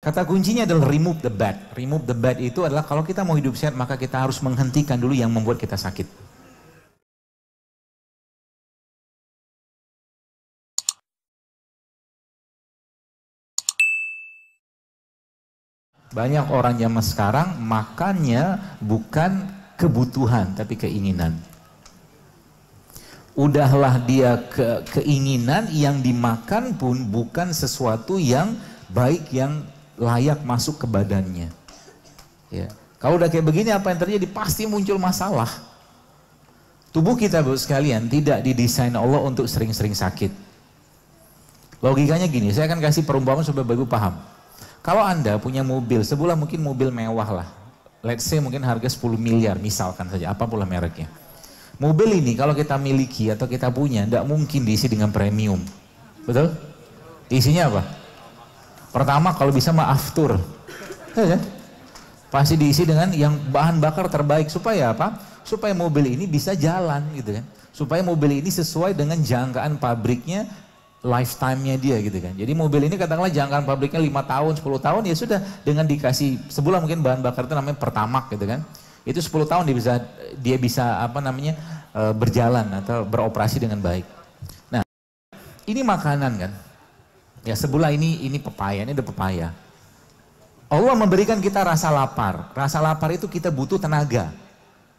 Kata kuncinya adalah remove the bad. Remove the bad itu adalah kalau kita mau hidup sehat maka kita harus menghentikan dulu yang membuat kita sakit. Banyak orang zaman sekarang makannya bukan kebutuhan tapi keinginan. Udahlah dia keinginan yang dimakan pun bukan sesuatu yang baik yang layak masuk ke badannya. Ya. Kalau udah kayak begini apa yang terjadi? Pasti muncul masalah. Tubuh kita Bapak sekalian tidak didesain Allah untuk sering-sering sakit. Logikanya gini, saya akan kasih perumpamaan supaya Bapak Ibu paham. Kalau Anda punya mobil, sebuah mungkin mobil mewah lah. Let's say mungkin harga 10 miliar misalkan saja, apapun mereknya. Mobil ini kalau kita miliki atau kita punya, tidak mungkin diisi dengan premium. Betul? Isinya apa? Pertama kalau bisa mah aftur. Ya, pasti diisi dengan yang bahan bakar terbaik. Supaya apa? Supaya mobil ini bisa jalan gitu kan. Supaya mobil ini sesuai dengan jangkaan pabriknya, lifetime-nya dia gitu kan. Jadi mobil ini katakanlah jangkaan pabriknya 5 tahun, 10 tahun, ya sudah dengan dikasih sebulan mungkin bahan bakar itu namanya Pertamax gitu kan. Itu 10 tahun dia bisa apa namanya berjalan atau beroperasi dengan baik. Nah, ini makanan kan. Ya sebelah ini pepaya, ini ada pepaya. Allah memberikan kita rasa lapar. Rasa lapar itu kita butuh tenaga.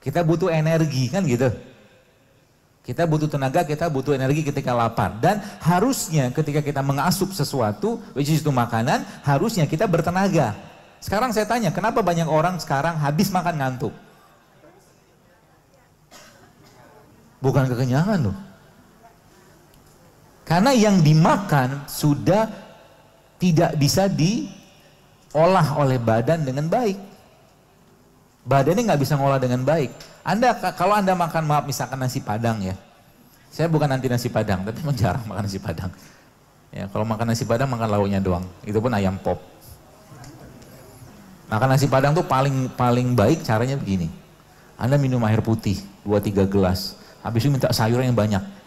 Kita butuh energi kan gitu. Kita butuh tenaga, kita butuh energi ketika lapar. Dan harusnya ketika kita mengasup sesuatu, which is itu makanan, harusnya kita bertenaga. Sekarang saya tanya, kenapa banyak orang sekarang habis makan ngantuk? Bukan kekenyangan loh. Karena yang dimakan sudah tidak bisa diolah oleh badan dengan baik. Badannya nggak bisa ngolah dengan baik. Kalau Anda makan, maaf misalkan nasi padang ya. Saya bukan anti nasi padang, tapi memang jarang makan nasi padang. Ya, kalau makan nasi padang makan lauknya doang. Itu pun ayam pop. Makan nasi padang tuh paling baik caranya begini. Anda minum air putih 2-3 gelas. Habis itu minta sayuran yang banyak.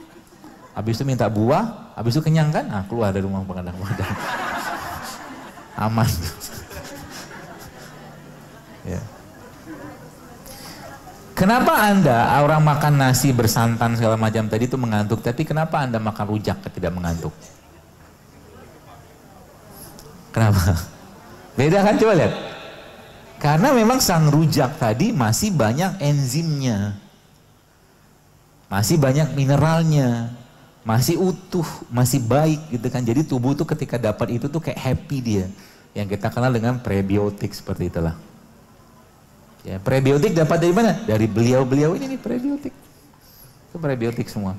Habis itu minta buah, habis itu kenyang kan? Nah, keluar dari rumah padang-padang. Aman. Ya. Kenapa Anda orang makan nasi bersantan segala macam tadi itu mengantuk, tapi kenapa Anda makan rujak tidak mengantuk? Kenapa? Beda kan, coba lihat. Karena memang sang rujak tadi masih banyak enzimnya. Masih banyak mineralnya. Masih utuh, masih baik gitu kan. Jadi tubuh tuh ketika dapat itu tuh kayak happy dia. Yang kita kenal dengan prebiotik seperti itulah. Ya, prebiotik dapat dari mana? Dari beliau-beliau ini nih prebiotik. Itu prebiotik semua.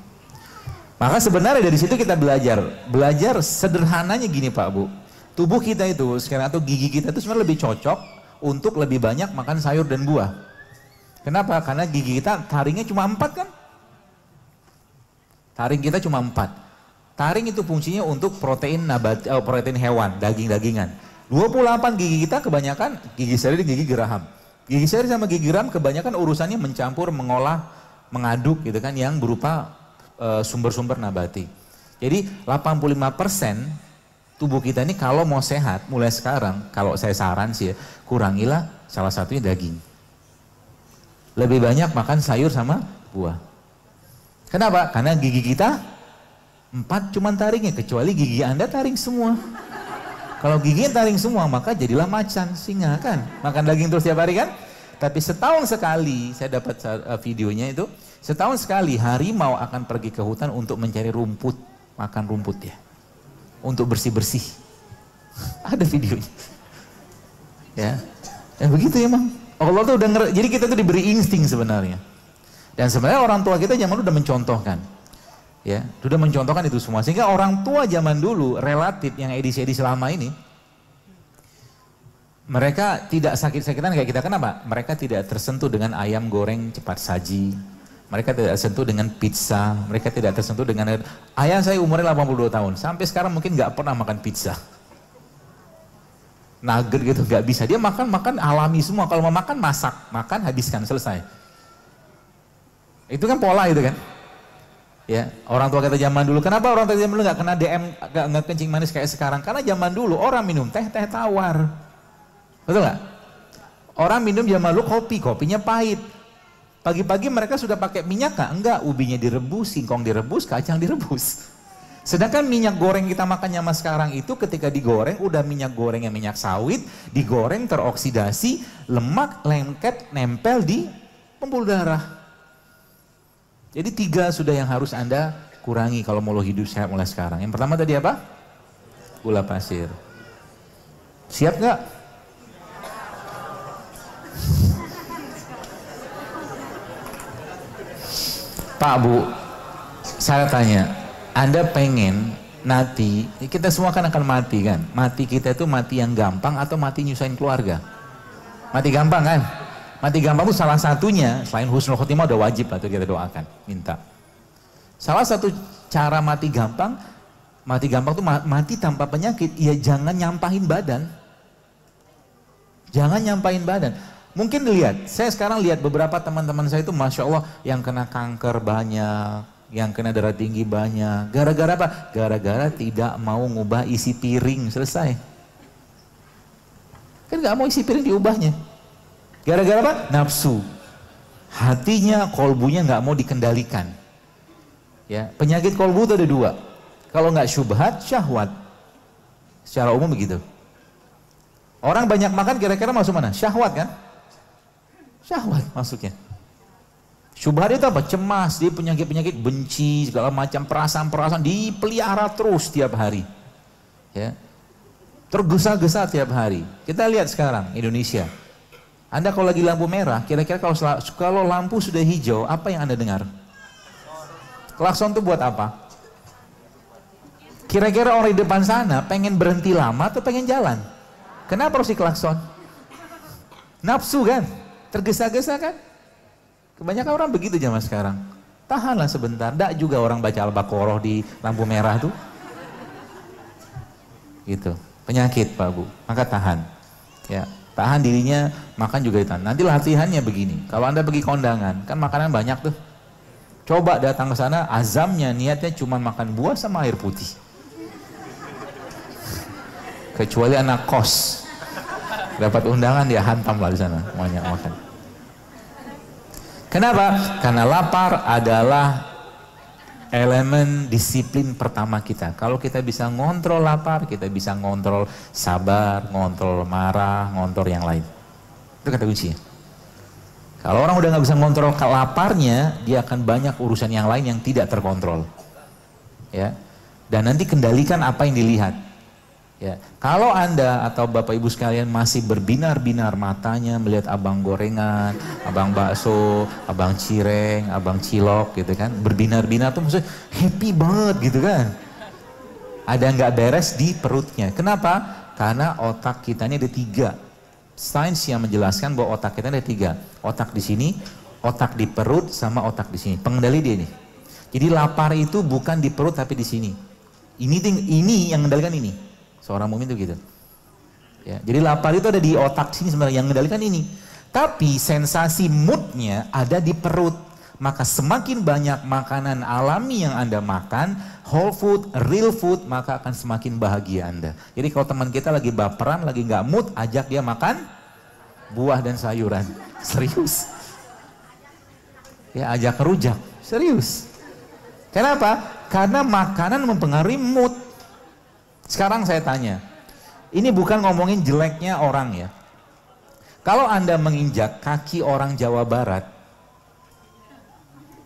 Maka sebenarnya dari situ kita belajar. Belajar sederhananya gini Pak Bu. Tubuh kita itu sekarang atau gigi kita itu sebenarnya lebih cocok untuk lebih banyak makan sayur dan buah. Kenapa? Karena gigi kita taringnya cuma 4 kan? Taring kita cuma 4. Taring itu fungsinya untuk protein protein hewan, daging-dagingan. 28 gigi kita kebanyakan gigi seri dan gigi geraham. Gigi seri sama gigi geraham kebanyakan urusannya mencampur, mengolah, mengaduk gitu kan yang berupa sumber-sumber nabati. Jadi 85% tubuh kita ini kalau mau sehat mulai sekarang, kalau saya saran sih ya, kurangilah salah satunya daging. Lebih banyak makan sayur sama buah. Kenapa? Karena gigi kita 4 cuman taringnya, kecuali gigi Anda taring semua. Kalau giginya taring semua, maka jadilah macan, singa kan. Makan daging terus tiap hari kan? Tapi setahun sekali, saya dapat videonya itu, setahun sekali harimau akan pergi ke hutan untuk mencari rumput, makan rumput ya. Untuk bersih-bersih. Ada videonya. Ya begitu ya Mang. Allah tuh udah jadi kita tuh diberi insting sebenarnya. Dan sebenarnya orang tua kita zaman dulu udah mencontohkan. Ya, sudah mencontohkan itu semua. Sehingga orang tua zaman dulu relatif yang edisi-edisi lama ini mereka tidak sakit-sakitan kayak kita. Kenapa? Mereka tidak tersentuh dengan ayam goreng cepat saji. Mereka tidak tersentuh dengan pizza. Mereka tidak tersentuh dengan ayah saya umurnya 82 tahun. Sampai sekarang mungkin nggak pernah makan pizza. Nugget gitu nggak bisa. Dia makan alami semua. Kalau mau makan masak, makan habiskan selesai. Itu kan pola itu kan. Ya, orang tua kita zaman dulu, kenapa orang tua zaman dulu nggak kena DM, nggak kencing manis kayak sekarang? Karena zaman dulu orang minum teh tawar, betul nggak? Orang minum zaman dulu kopinya pahit. Pagi-pagi mereka sudah pakai minyak nggak? Enggak, ubinya direbus, singkong direbus, kacang direbus. Sedangkan minyak goreng kita makan zaman sekarang itu ketika digoreng, udah minyak gorengnya minyak sawit, digoreng teroksidasi, lemak lengket nempel di pembuluh darah. Jadi 3 sudah yang harus Anda kurangi kalau mau hidup sehat mulai sekarang. Yang pertama tadi apa? Gula pasir. Siap nggak? Pak Bu, saya tanya, Anda pengen nanti, kita semua kan akan mati kan? Mati kita itu mati yang gampang atau mati nyusahin keluarga? Mati gampang kan? Mati gampang itu salah satunya, selain husnul khotimah udah wajib lah itu kita doakan, minta. Salah satu cara mati gampang tuh mati tanpa penyakit, ya jangan nyampahin badan. Jangan nyampahin badan. Mungkin dilihat, saya sekarang lihat beberapa teman-teman saya itu Masya Allah yang kena kanker banyak, yang kena darah tinggi banyak. Gara-gara apa? Gara-gara tidak mau ngubah isi piring, selesai. Kan gak mau isi piring diubahnya. Gara-gara apa? Nafsu. Hatinya, kolbunya nggak mau dikendalikan. Ya, penyakit kolbu itu ada 2. Kalau nggak syubhat, syahwat. Secara umum begitu. Orang banyak makan kira-kira masuk mana? Syahwat kan? Syahwat masuknya. Syubhat itu apa? Cemas, dia penyakit-penyakit benci, segala macam perasaan-perasaan dipelihara terus tiap hari. Ya. Tergesa-gesa tiap hari. Kita lihat sekarang Indonesia. Anda kalau lagi lampu merah, kira-kira kalau lampu sudah hijau, apa yang Anda dengar? Klakson itu buat apa? Kira-kira orang di depan sana pengen berhenti lama atau pengen jalan? Kenapa harus diklakson? Nafsu kan? Tergesa-gesa kan? Kebanyakan orang begitu zaman sekarang. Tahanlah sebentar, enggak juga orang baca Al-Baqarah di lampu merah tuh. Gitu. Penyakit Pak Bu, maka tahan. Ya. Tahan dirinya, makan juga ditahan. Nanti latihannya begini, kalau Anda pergi kondangan, kan makanan banyak tuh. Coba datang ke sana, azamnya, niatnya cuma makan buah sama air putih. Kecuali anak kos, dapat undangan dia hantam lah di sana, banyak makan. Kenapa? Karena lapar adalah elemen disiplin pertama kita. Kalau kita bisa ngontrol lapar, kita bisa ngontrol sabar, ngontrol marah, ngontrol yang lain. Itu kata kuncinya. Kalau orang udah nggak bisa ngontrol laparnya, dia akan banyak urusan yang lain yang tidak terkontrol. Ya. Dan nanti kendalikan apa yang dilihat. Ya. Kalau Anda atau Bapak Ibu sekalian masih berbinar-binar matanya melihat abang gorengan, abang bakso, abang cireng, abang cilok gitu kan, berbinar-binar tuh maksudnya happy banget gitu kan. Ada nggak beres di perutnya. Kenapa? Karena otak kita ini ada 3. Sains yang menjelaskan bahwa otak kita ada 3. Otak di sini, otak di perut, sama otak di sini. Pengendali dia nih. Jadi lapar itu bukan di perut tapi di sini. Ini yang mengendalikan ini. Seorang mukmin itu gitu. Ya, jadi lapar itu ada di otak sini sebenarnya yang mengendalikan ini. Tapi sensasi moodnya ada di perut. Maka semakin banyak makanan alami yang Anda makan, whole food, real food, maka akan semakin bahagia Anda. Jadi kalau teman kita lagi baperan, lagi nggak mood, ajak dia makan buah dan sayuran. Serius. Ya, ajak rujak. Serius. Kenapa? Karena makanan mempengaruhi mood. Sekarang saya tanya, ini bukan ngomongin jeleknya orang ya. Kalau Anda menginjak kaki orang Jawa Barat,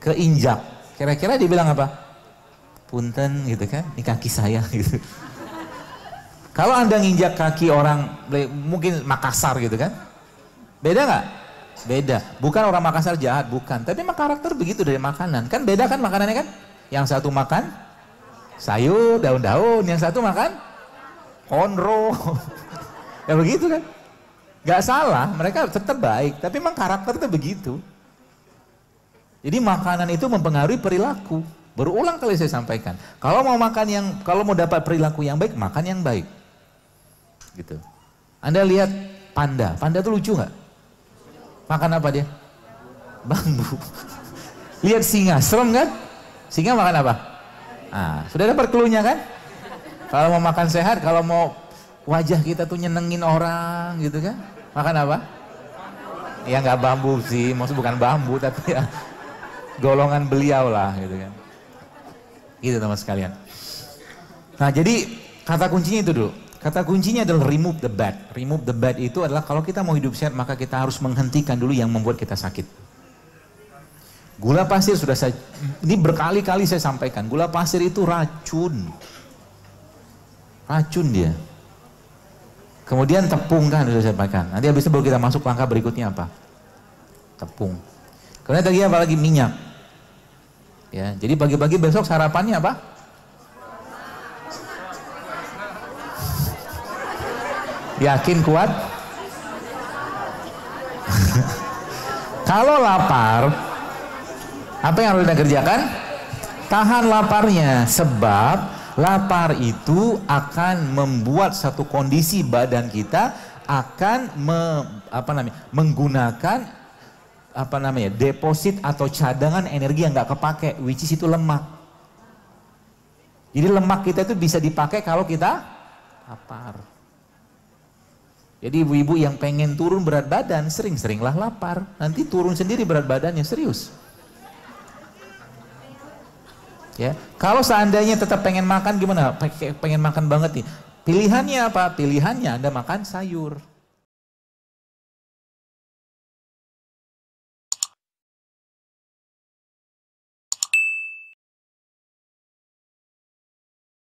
keinjak, kira-kira dia bilang apa? Punten gitu kan, ini kaki saya gitu. Kalau Anda nginjak kaki orang, mungkin Makassar gitu kan, beda nggak? Beda. Bukan orang Makassar jahat, bukan. Tapi karakter begitu dari makanan. Kan beda kan makanannya kan? Yang satu makan sayur, daun-daun, yang satu makan konro. Ya begitu kan? Gak salah, mereka tetap baik, tapi memang karakter itu begitu. Jadi makanan itu mempengaruhi perilaku. Berulang kali saya sampaikan. Kalau mau dapat perilaku yang baik, makan yang baik. Gitu. Anda lihat panda itu lucu nggak? Makan apa dia? Bambu. Lihat singa, serem kan? Singa makan apa? Nah, sudah dapat clue-nya kan? Kalau mau makan sehat, kalau mau wajah kita tuh nyenengin orang gitu kan, makan apa? Ya nggak bambu sih, maksud bukan bambu tapi ya golongan beliau lah gitu kan. Gitu teman sekalian. Nah jadi kata kuncinya itu dulu. Kata kuncinya adalah remove the bad. Remove the bad itu adalah kalau kita mau hidup sehat maka kita harus menghentikan dulu yang membuat kita sakit. Gula pasir sudah saya, ini berkali-kali saya sampaikan, gula pasir itu racun. Racun dia. Kemudian tepung kan sudah saya sampaikan. Nanti habis itu baru kita masuk langkah berikutnya apa? Tepung. Kemudian tadi apa lagi? Minyak. Ya, jadi pagi-pagi besok sarapannya apa? Yakin kuat? Kalau lapar, apa yang harus kita kerjakan? Tahan laparnya, sebab lapar itu akan membuat satu kondisi badan kita akan menggunakan deposit atau cadangan energi yang nggak kepake, which is itu lemak. Jadi lemak kita itu bisa dipakai kalau kita lapar. Jadi ibu-ibu yang pengen turun berat badan sering-seringlah lapar, nanti turun sendiri berat badannya, serius. Ya, kalau seandainya tetap pengen makan gimana? Pengen makan banget nih. Pilihannya apa? Pilihannya Anda makan sayur.